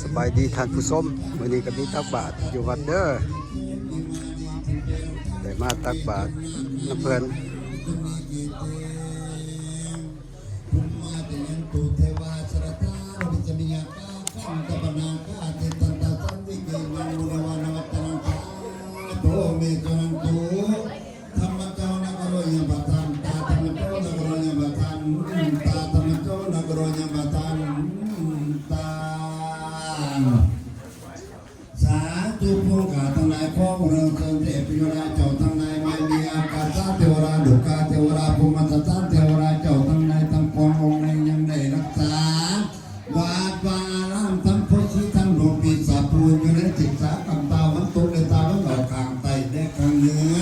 สบายดีท่านผู้ชมวันนี้ก็มีตักบาตรอยู่วัดเด้อได้มาตักบาตรน้ำเพิ่นสาธุผู้กาทั้งหลายพ่อเรืองเติมเทพยุราเจ้าทั้งหลายไม่มีอากาศเทวราดุกาเทวราภูมิสัตเทวราเจ้าทั้งหลายทั้งปวงองค์ในยังได้รักษาวาดวาอารามทั้งพุทธิทั้งโลกีสาภูนอยู่ในจิตสากรรมตาวันตุในตาวันดอกข้างใต้และข้างเหนือ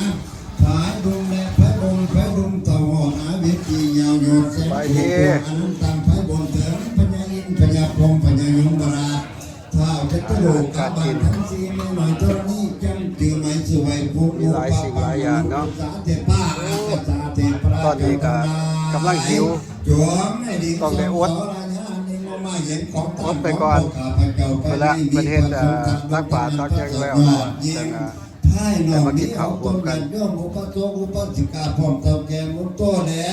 ผายดงและพระองค์พระดุมตวนาวิจียาวโยดเสกโยอนันตังพระบนเถิงพญาอินพญาพรหมพญายมบราท้าวจะกระโดดกาบานทั้งสี่ไม่หน่อยเท่านี้จังตือไม่สวยพวก มีหลายสิ่งหลายอย่างเนาะ สาเทป้าสาเทพระ ตอนนี้ก็กำลังหิวต้องได้อดไปก่อนเวลาประเทศตักบาตรตักแจงแล้วจังได้มากินข้าวร่วมกันโยมอุปโตอุปสิกาพร้อมเต่าแก่มุตโตแหละ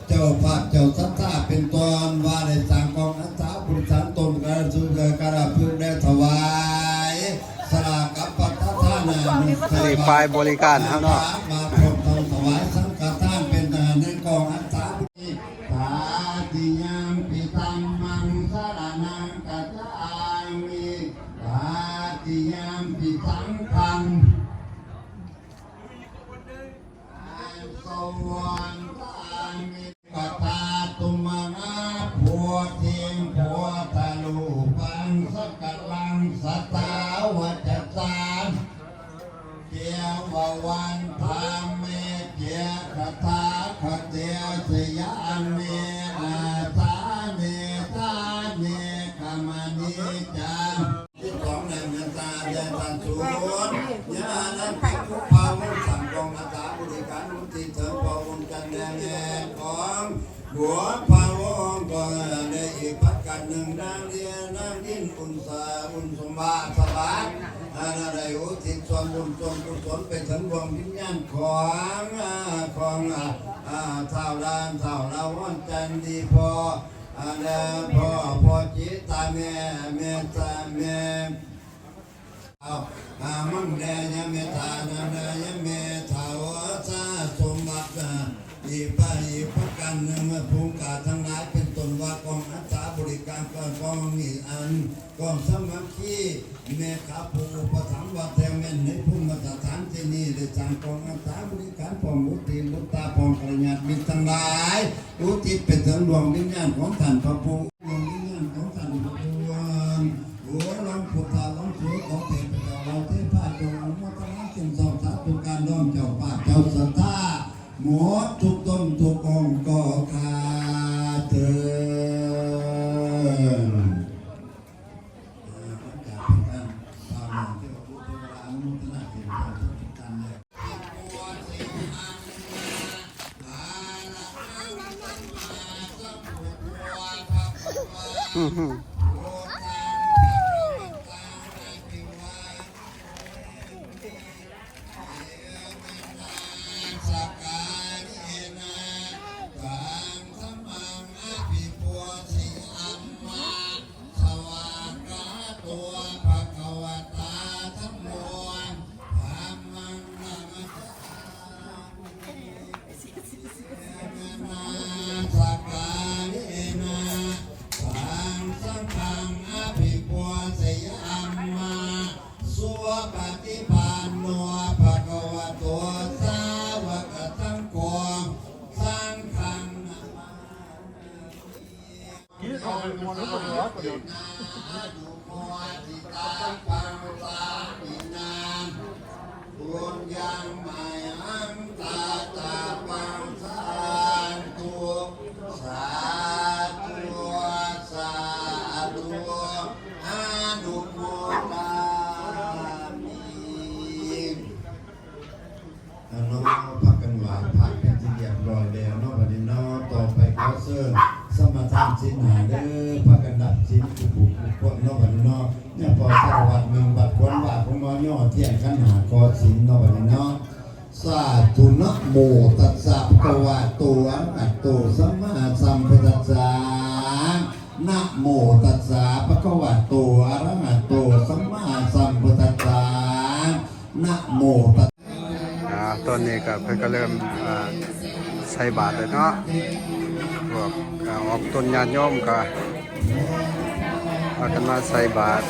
เจ้าภาพเจ้าสัตตาเป็นตอนว่าได้สร้างกองอัฐาบุญสานตนกระสุนกระพึ่งได้ถวายสลากับปัตตานานี่ฝ่ายบริการเฮาเนาะมาพร้อมทำถวายสังฆทานเป็นในกองอัฐาตาติยังปิตัมมังสารนังกัจจามิตาติยังปิสังฆังสวรรค์กตาตุมังอาผัวเทียงผัวทะลุปังสกัดลังสตาวัจจานเกียววันธรรมเมเกียคถาคเตียสยามเมอาตาเนตาเนกามนิจังที่ของในเมตตาเดชตันสุนญาณภิกขุภาวุสังกองอาตาบุริการมุติเถิดพระองค์จันแดงของหัวพระองค์ก็ได้อีกพักกันหนึ่งนางเรียนนางดินอุ่นสาอุ่นสมบัติสวัสดิ์อะไรอุทิศส่วนบุญส่วนกุศลไปถึงดวงวิญญาณของเท่าดานเท่าเราวันจันดีพอพอจิตตาแม่ตาแม่มังแดยเมตานาเดยเมตาวสาสมบัติอีพักกันหนึ่งภูมิกาทั้งหลายเป็นตนว่ากองอัตตาบริการกองนี่อันกองสมัคคีเมฆาภูปถัมภ์วัดแทงเมนในภูมิสถานที่นี่ได้จังกองอัตตาบริการปองมุติมุตตาปองกระญาติมิตรทั้งหลายอุทิศเป็นถึงดวงวิญญาณของท่านพระภูมิดวงวิญญาณของท่านพระภูมิหัวลองพุทธาลองสุของเทพเจ้าเราเทพาจงอนุโมทนาสิ่งสองสาธุการน้อมเจ้าป่าเจ้าสัทธาหมดทุกต้นทุกองก็ขาดเถิดปฏิปันโนภะคะวะโตสาวกสังโฆสังฆังนะมามิกินเอาไปมวนแล้วก็เหลือประโยชน์ดุโมติตาปังสามินาบุญยังไม่อันตาตาปังสานตุสาธุสาธุอนุโมทนาน้องพักกันหวานพักเป็นที่เรียบร้อยแล้วน้องวันนี้น้องต่อไปก็เสิร์ฟสมทานสินหาเด้อพักกันดับสินผูก คนนอกบัดนอกเนี่ยพอสวัสดิ์หนึ่งบัดคนว่าของน้อยย่อเที่ยงขันหากอสินนอกบัดนอกสาธุนะโมตัสสะภะคะวะโตอะระหะโตสัมมาสัมพุทธัสสะนะโมตัสสะภะคะวะโตอะระหะโตสัมมาสัมพุทธัสสะนะโมตัสสะ ตอนนี้ก็เพิ่นก็เริ่มใส่บาตรเลยเนาะพวกออกต้นญาติโยมก็พากันมาใส่บาตร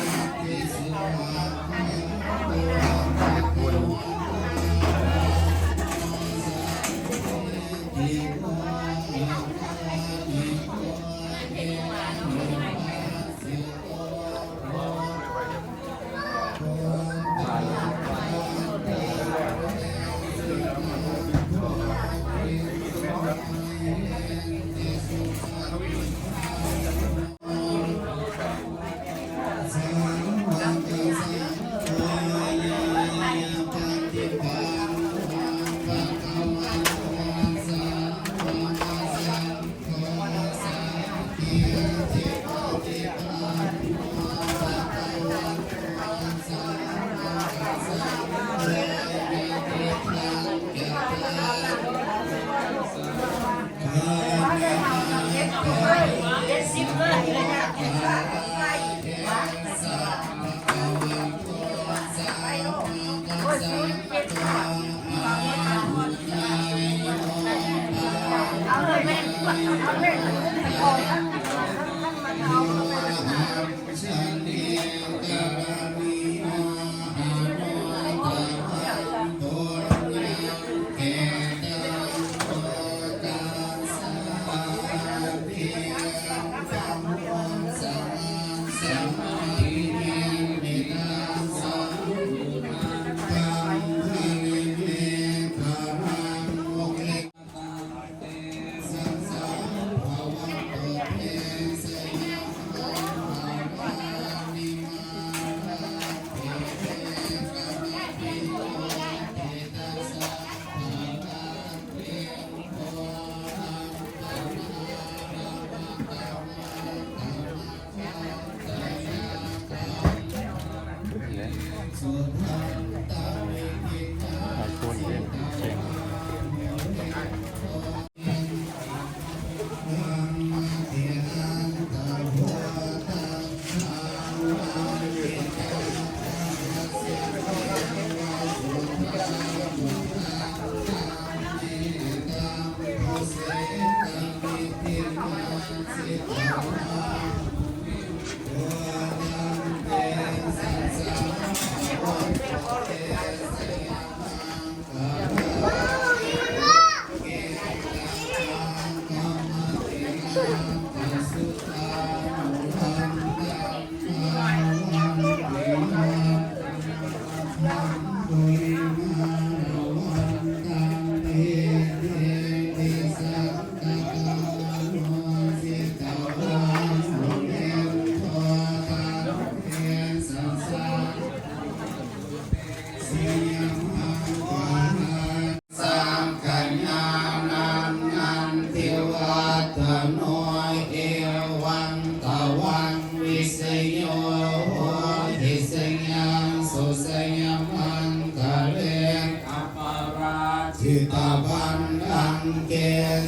ทิตาบันลังเก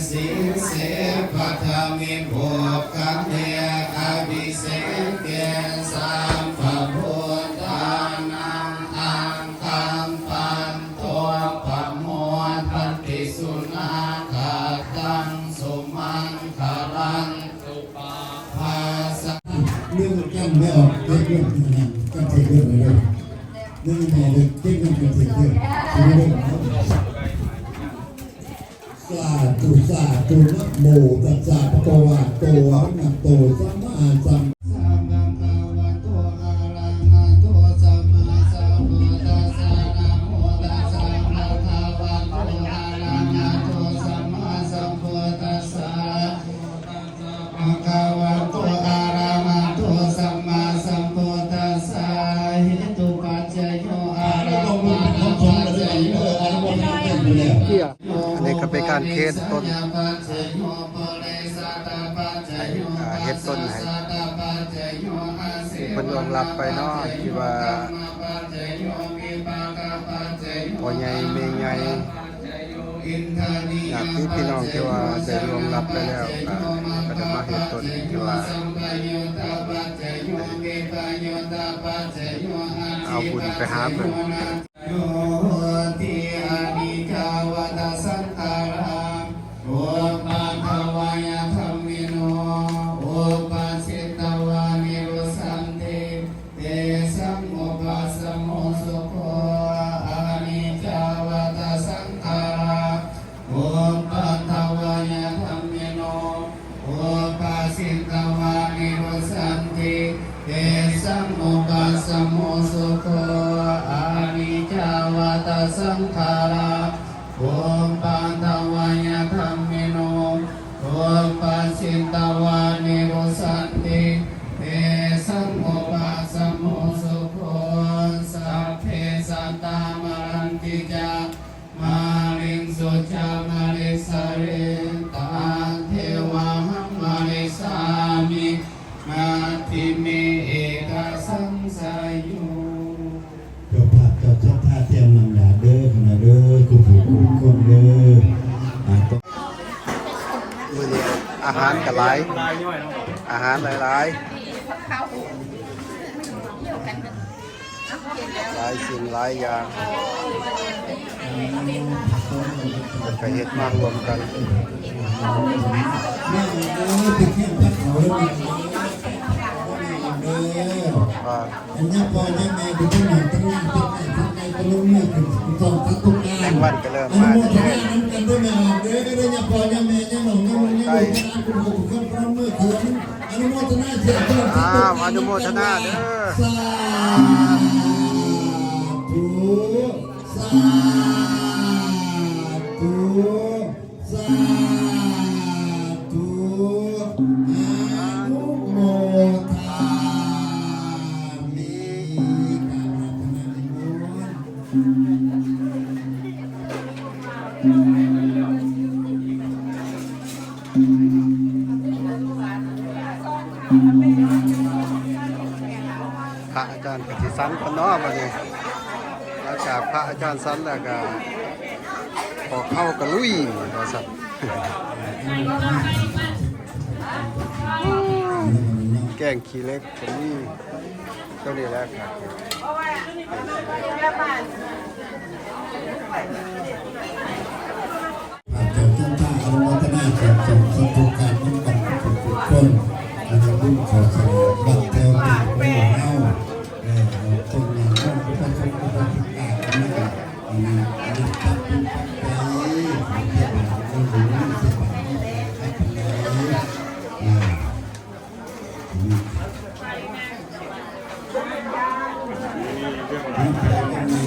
สิเสปัทมิโภคังเนอภิเศษเกสัมภพุทธานังอังคัมปันโตปะโมทันติสุนาคาตังสุมังคารังสุปาภาสะเรื่องกันไม่ออกเรื่องนั้นกันเทเรื่องเลยเรื่องแม่เรื่องเรื่องกันเทเรื่องสาธุสาธุนะโมตัสสะภะคะวะโตอะระหะโตสัมมาสัมอันนี้ก็เป็นการเทศต้นเฮ็ดต้นให้ เพิ่นรองรับไปเนาะที่ว่าพ่อใหญ่แม่ใหญ่ญาติพี่น้องที่ว่าได้รองรับไปแล้วก็จะมาเฮ็ดต้นที่ว่าเอาบุญไปหาเพิ่น โยติอานิจาวตสังขาราโอปาทวายธรรมิโนโอปัสสิตวานิโรสันติเตสัมโมปัสสโมสุโขอานิจาวตสังขาราโอปัทวายธรรมิโนโอปัสสิตวานิโรสันติเตสัมโมปัสสโมสุโขอานิจาวตสังขาราโอปัทวายธรรมิโนโอปัสสิตวานิโรสันติเตสัมโมปัสสโมสุโขสัพเพสัตตามรันติจามาริงสุจามาริสาริตาเทวะหัมมาริสามินาทิเมเอกสังสายุเจ้าภาพเจ้าเจ้าท่าเทียมนำยาเด้อขณะเด้อกูผูกกูคนเด้อมื้อนี้อาหารก็หลายอาหารหลายสิ่งหลายอย่างก็เฮ็ดมารวมกัน แม่เด้อไปเที่ยวพักเขาเด้ออันนี้พอยังไงดูที่หนังตั้งหน้าตั้งไหนตั้งในก็รู้เมื่อถึงสองพักทุกงานวันก็เริ่ม อัน มา นี้ว่าทำงานนั้นกันด้วยแม่เด้อเด้อยังพอยังแม่ยังหลงยังมึงยังอยู่ที่ร้านคุณผู้ชมพร้อมเมื่อคืนอนุโมทนาเสียงเพื่อน อนุโมทนาเด้อ สาธุสาธุสาธุอนุโมทามิการรัตนานิมนต์พระอาจารย์ปฏิสันพนอมาเนี่ยหลังจากพระอาจารย์สันแล้วก็พอเข้ากระลุยว่าสัตว์ แกงขี้เล็กผมนี่เจ้านี่แหละครับอาจารย์ท่านท่าอนุโมทนาเสียงส่งสาธุการน้ำกันทุกคนอันนี้รุ่นขอเสนอบัตรเทวดาผู้เฮาตรงนี้ก็พระพุทธพระพุทธเจ้าอันนี้ตัดเป็นปัจจัยของเทวดาผู้รู้สิบาทให้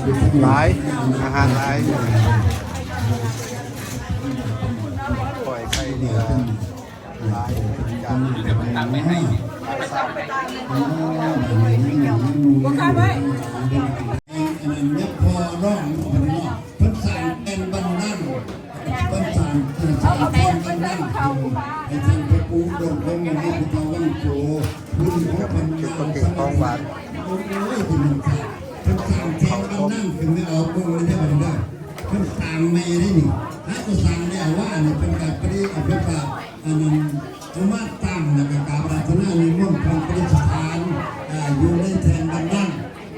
เป็นหลายอาหารหลายปล่อยไข่เนื้อหลายอย่าง ไม่ให้ก็ข้าไว้อันนั้นเนี่ยพอร้องมันเนาะเพิ่นสั่งเป็นบันนั่นเพิ่นสั่งเป็นบันนั่นไอ้ท่านพระปูดงพระมันนี่พระวันโกรุ่นของพันนาสมัยโอ้ยที่มันขาดเพิ่นสั่งเทวบันนั่นถึงไม่ออกเบิ่งเลยได้บันได้เพิ่นสั่งไม่ได้นี่ถ้าก็สั่งได้ว่านี่เป็นการปฏิบัติอันนั้นจะมาตั้งแล้วก็กราบราชนานิมนต์พระปฏิสถานอยู่ในแทนบันนั่น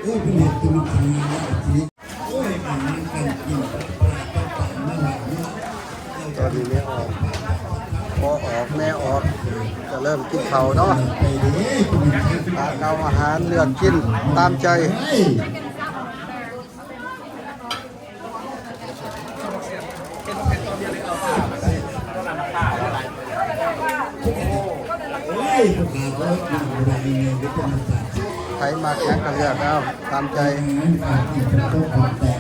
โอ้ยเป็นเหตุที่มันทำงานแล้วทีโอ้ยอันนั้นกันกินปลาต่างๆนั่นแหละเนี่ย ตอนนี้ไม่ออกพอออกแม่ออกจะเริ่มกินเขาเนาะเอาอาหารเลือกกินตามใจใครมาแข่งกันเลือกเอาตามใจ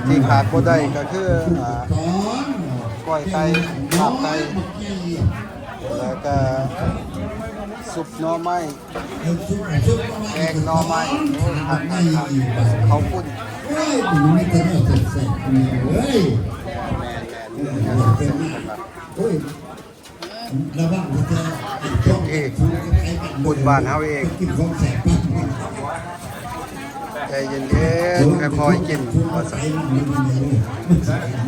ที่ขาดบ่ได้ก็คือก้อยไก่ลาบไก่แล้วก็ซุปหน่อไม้แกงหน่อไม้ผักเขาปุ่นเฮ้ยมันไม่ได้เอาใส่ๆนี่เว้ยเฮ้ยระวังจะจงเอกไอ้แบบ บุญบ้านเฮาเอง กินของแสบปั๊บ ใจเย็นๆค่อยๆกิน ว่าใส่มันเป็นยังไง